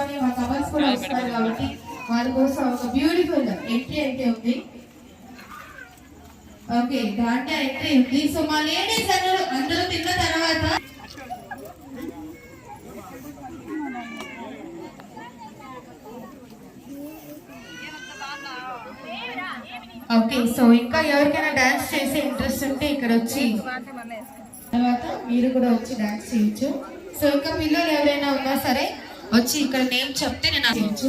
అని మా కమల్స్ కూడా వస్తారు కాబట్టి వారి కోసం ఒక బ్యూటిఫుల్ ఎంట్రీ అయితే ఉంది. ఓకే, దాంట్లో ఎంట్రీ ఉంది. సో మా లేడీస్ అందరూ తిన్న తర్వాత ఓకే, సో ఇంకా ఎవరికైనా డాన్స్ చేసే ఇంట్రెస్ట్ ఉంటే ఇక్కడ వచ్చి తర్వాత మీరు కూడా వచ్చి డాన్స్ చేయొచ్చు. సో ఇంకా పిల్లలు ఎవరైనా ఉన్నా సరే వచ్చి ఇక్కడ నేమ్ చెప్తే నేను చేయొచ్చు.